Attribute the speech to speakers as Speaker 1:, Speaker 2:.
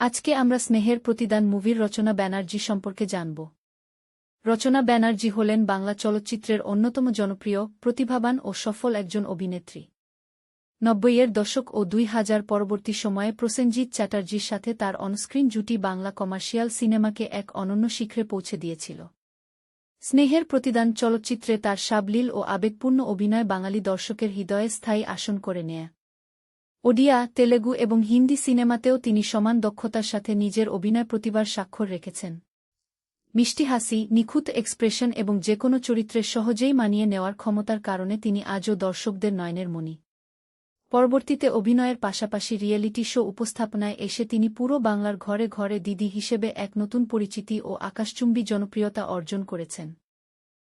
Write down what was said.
Speaker 1: আজকে আমরা স্নেহের প্রতিদান মুভির রচনা ব্যানার্জি সম্পর্কে জানব। রচনা ব্যানার্জি হলেন বাংলা চলচ্চিত্রের অন্যতম জনপ্রিয়, প্রতিভাবান ও সফল একজন অভিনেত্রী। ৯০-এর দশক ও ২০০০ পরবর্তী সময়ে প্রসেনজিৎ চ্যাটার্জির সাথে তার অনস্ক্রিন জুটি বাংলা কমার্শিয়াল সিনেমাকে এক অনন্য শিখরে পৌঁছে দিয়েছিল। স্নেহের প্রতিদান চলচ্চিত্রে তার সাবলীল ও আবেগপূর্ণ অভিনয় বাঙালি দর্শকের হৃদয়ে স্থায়ী আসন করে নেয়। ওডিয়া, তেলেগু এবং হিন্দি সিনেমাতেও তিনি সমান দক্ষতার সাথে নিজের অভিনয় প্রতিভার স্বাক্ষর রেখেছেন। মিষ্টি হাসি, নিখুঁত এক্সপ্রেশন এবং যেকোনো চরিত্রে সহজেই মানিয়ে নেওয়ার ক্ষমতার কারণে তিনি আজও দর্শকদের নয়নের মণি। পরবর্তীতে অভিনয়ের পাশাপাশি রিয়েলিটি শো উপস্থাপনায় এসে তিনি পুরো বাংলার ঘরে ঘরে দিদি হিসেবে এক নতুন পরিচিতি ও আকাশচুম্বী জনপ্রিয়তা অর্জন করেছেন।